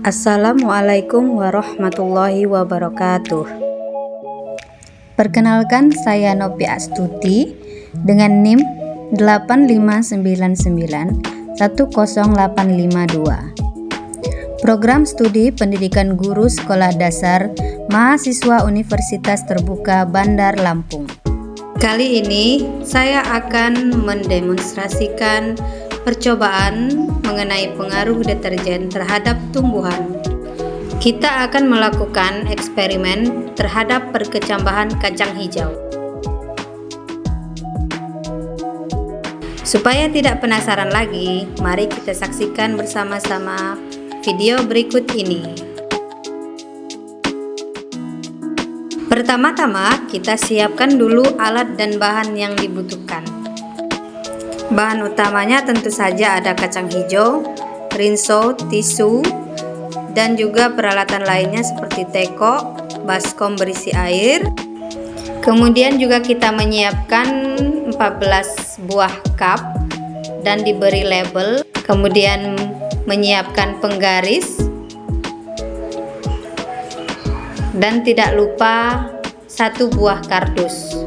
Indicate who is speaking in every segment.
Speaker 1: Assalamualaikum warahmatullahi wabarakatuh. Perkenalkan, saya Nopi Astuti dengan NIM 859910852. Program Studi Pendidikan Guru Sekolah Dasar Mahasiswa Universitas Terbuka Bandar Lampung. Kali ini saya akan mendemonstrasikan percobaan mengenai pengaruh deterjen terhadap tumbuhan. Kita akan melakukan eksperimen terhadap perkecambahan kacang hijau. Supaya tidak penasaran lagi, mari kita saksikan bersama-sama video berikut ini. Pertama-tama, kita siapkan dulu alat dan bahan yang dibutuhkan. Bahan utamanya tentu saja ada kacang hijau, rinso, tisu, dan juga peralatan lainnya seperti teko, baskom berisi air. Kemudian juga kita menyiapkan 14 buah cup dan diberi label. Kemudian menyiapkan penggaris. Dan tidak lupa 1 buah kardus.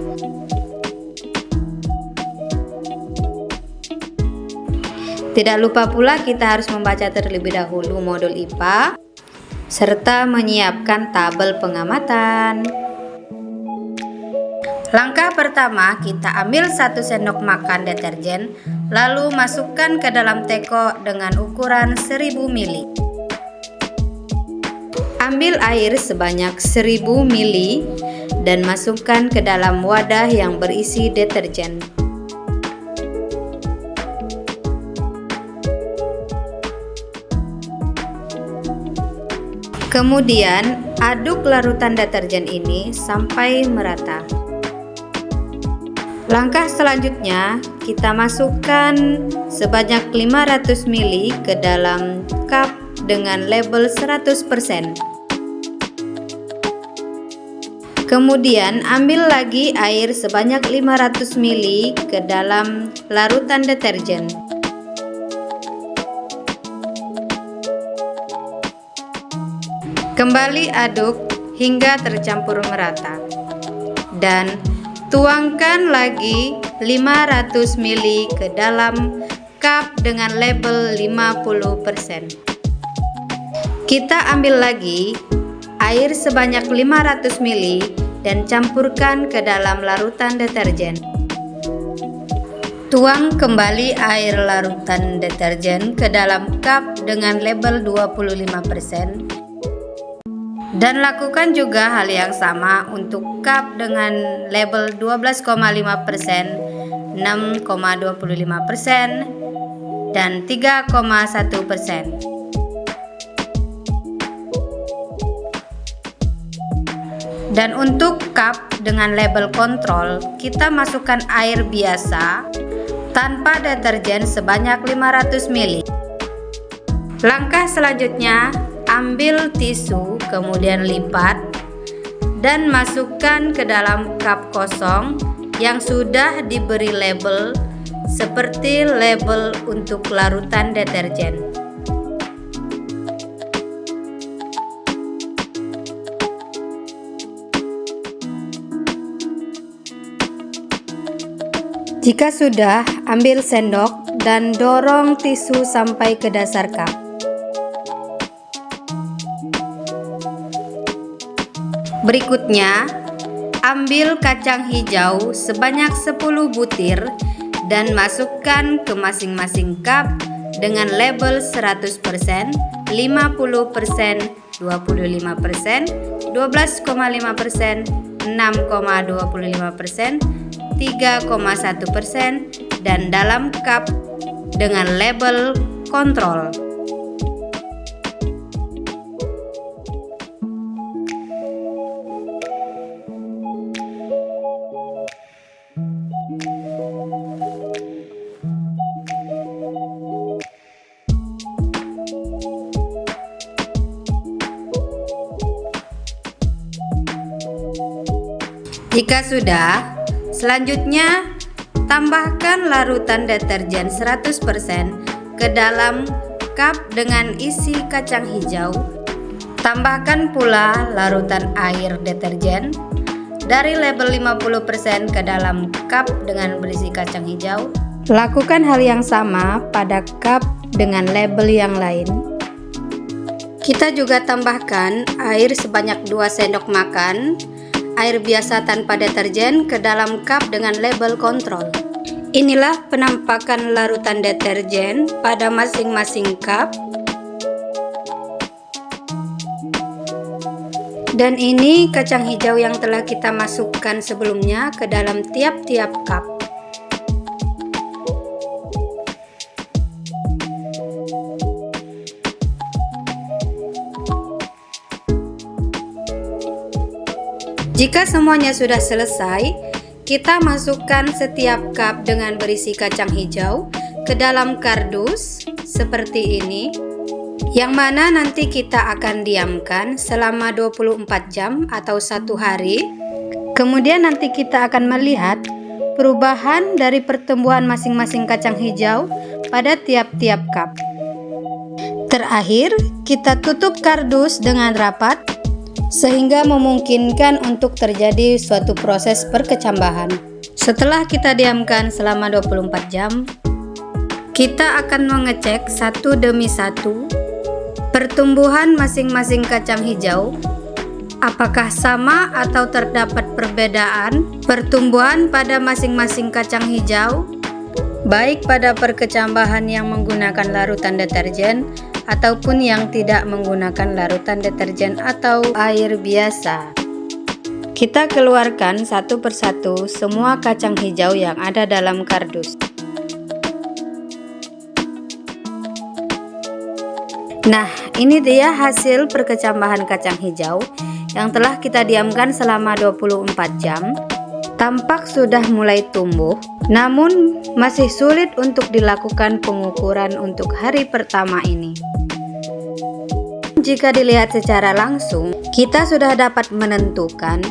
Speaker 1: Tidak lupa pula kita harus membaca terlebih dahulu modul IPA serta menyiapkan tabel pengamatan. Langkah pertama, kita ambil 1 sendok makan deterjen, lalu masukkan ke dalam teko dengan ukuran 1000 ml. Ambil air sebanyak 1000 ml dan masukkan ke dalam wadah yang berisi deterjen. Kemudian aduk larutan deterjen ini sampai merata. Langkah selanjutnya, kita masukkan sebanyak 500 ml ke dalam cup dengan label 100%. Kemudian ambil lagi air sebanyak 500 ml ke dalam larutan deterjen. Kembali aduk hingga tercampur merata. Dan tuangkan lagi 500 ml ke dalam cup dengan label 50%. Kita ambil lagi air sebanyak 500 ml dan campurkan ke dalam larutan deterjen. Tuang kembali air larutan deterjen ke dalam cup dengan label 25%. Dan lakukan juga hal yang sama untuk cup dengan label 12,5%, 6,25%, dan 3,1%. Dan untuk cup dengan label kontrol, kita masukkan air biasa tanpa deterjen sebanyak 500 ml. Langkah selanjutnya, ambil tisu, kemudian lipat dan masukkan ke dalam cup kosong yang sudah diberi label seperti label untuk larutan deterjen. Jika sudah, ambil sendok dan dorong tisu sampai ke dasar cup. Berikutnya, ambil kacang hijau sebanyak 10 butir dan masukkan ke masing-masing cup dengan label 100%, 50%, 25%, 12,5%, 6,25%, 3,1%, dan dalam cup dengan label kontrol. Jika sudah, selanjutnya tambahkan larutan deterjen 100% ke dalam cup dengan isi kacang hijau. Tambahkan pula larutan air deterjen dari label 50% ke dalam cup dengan berisi kacang hijau. Lakukan hal yang sama pada cup dengan label yang lain. Kita juga tambahkan air sebanyak 2 sendok makan, air biasa tanpa deterjen ke dalam cup dengan label kontrol. Inilah penampakan larutan deterjen pada masing-masing cup. Dan ini kacang hijau yang telah kita masukkan sebelumnya ke dalam tiap-tiap cup. Jika semuanya sudah selesai, kita masukkan setiap cup dengan berisi kacang hijau ke dalam kardus seperti ini, yang mana nanti kita akan diamkan selama 24 jam atau 1 hari. Kemudian nanti kita akan melihat perubahan dari pertumbuhan masing-masing kacang hijau pada tiap-tiap cup. Terakhir, kita tutup kardus dengan rapat sehingga memungkinkan untuk terjadi suatu proses perkecambahan. Setelah kita diamkan selama 24 jam, kita akan mengecek satu demi satu pertumbuhan masing-masing kacang hijau, apakah sama atau terdapat perbedaan pertumbuhan pada masing-masing kacang hijau, baik pada perkecambahan yang menggunakan larutan deterjen ataupun yang tidak menggunakan larutan deterjen atau air biasa. Kita keluarkan satu persatu semua kacang hijau yang ada dalam kardus. Nah, ini dia hasil perkecambahan kacang hijau yang telah kita diamkan selama 24 jam. Tampak sudah mulai tumbuh, namun masih sulit untuk dilakukan pengukuran untuk hari pertama ini. Jika dilihat secara langsung, kita sudah dapat menentukan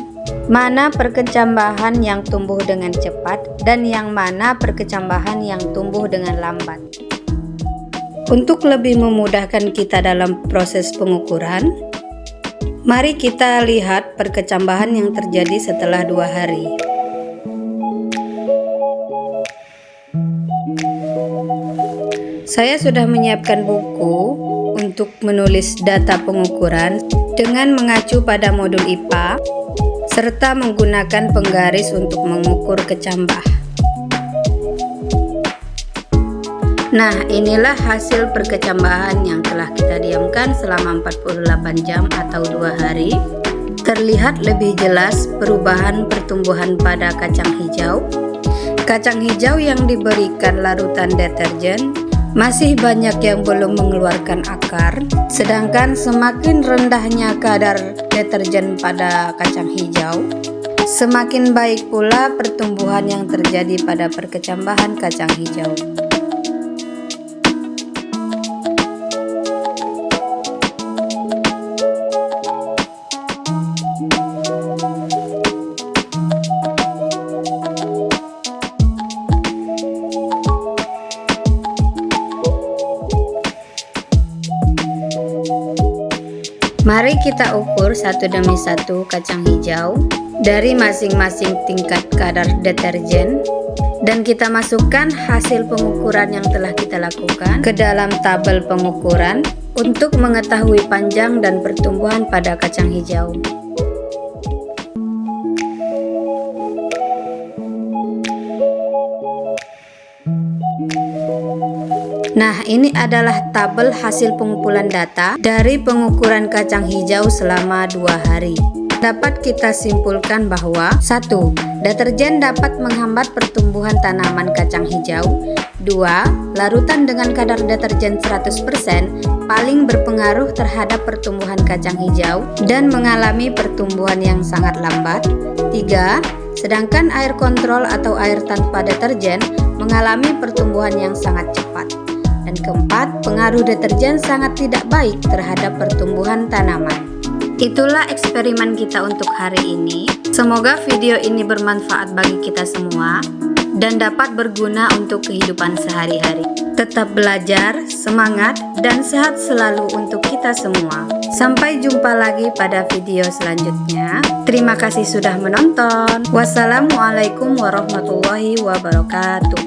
Speaker 1: mana perkecambahan yang tumbuh dengan cepat dan yang mana perkecambahan yang tumbuh dengan lambat. Untuk lebih memudahkan kita dalam proses pengukuran, mari kita lihat perkecambahan yang terjadi setelah 2 hari. Saya sudah menyiapkan buku untuk menulis data pengukuran dengan mengacu pada modul IPA serta menggunakan penggaris untuk mengukur kecambah. Nah, inilah hasil perkecambahan yang telah kita diamkan selama 48 jam atau 2 hari. Terlihat lebih jelas perubahan pertumbuhan pada kacang hijau. Kacang hijau yang diberikan larutan deterjen masih banyak yang belum mengeluarkan akar, sedangkan semakin rendahnya kadar deterjen pada kacang hijau, semakin baik pula pertumbuhan yang terjadi pada perkecambahan kacang hijau. Mari kita ukur satu demi satu kacang hijau dari masing-masing tingkat kadar deterjen dan kita masukkan hasil pengukuran yang telah kita lakukan ke dalam tabel pengukuran untuk mengetahui panjang dan pertumbuhan pada kacang hijau. Nah, ini adalah tabel hasil pengumpulan data dari pengukuran kacang hijau selama 2 hari. Dapat kita simpulkan bahwa 1. Deterjen dapat menghambat pertumbuhan tanaman kacang hijau. 2. Larutan dengan kadar deterjen 100% paling berpengaruh terhadap pertumbuhan kacang hijau dan mengalami pertumbuhan yang sangat lambat. 3. Sedangkan air kontrol atau air tanpa deterjen mengalami pertumbuhan yang sangat cepat. Dan keempat, pengaruh deterjen sangat tidak baik terhadap pertumbuhan tanaman. Itulah eksperimen kita untuk hari ini. Semoga video ini bermanfaat bagi kita semua. dan dapat berguna untuk kehidupan sehari-hari. Tetap belajar, semangat, dan sehat selalu untuk kita semua. Sampai jumpa lagi pada video selanjutnya. Terima kasih sudah menonton. Wassalamualaikum warahmatullahi wabarakatuh.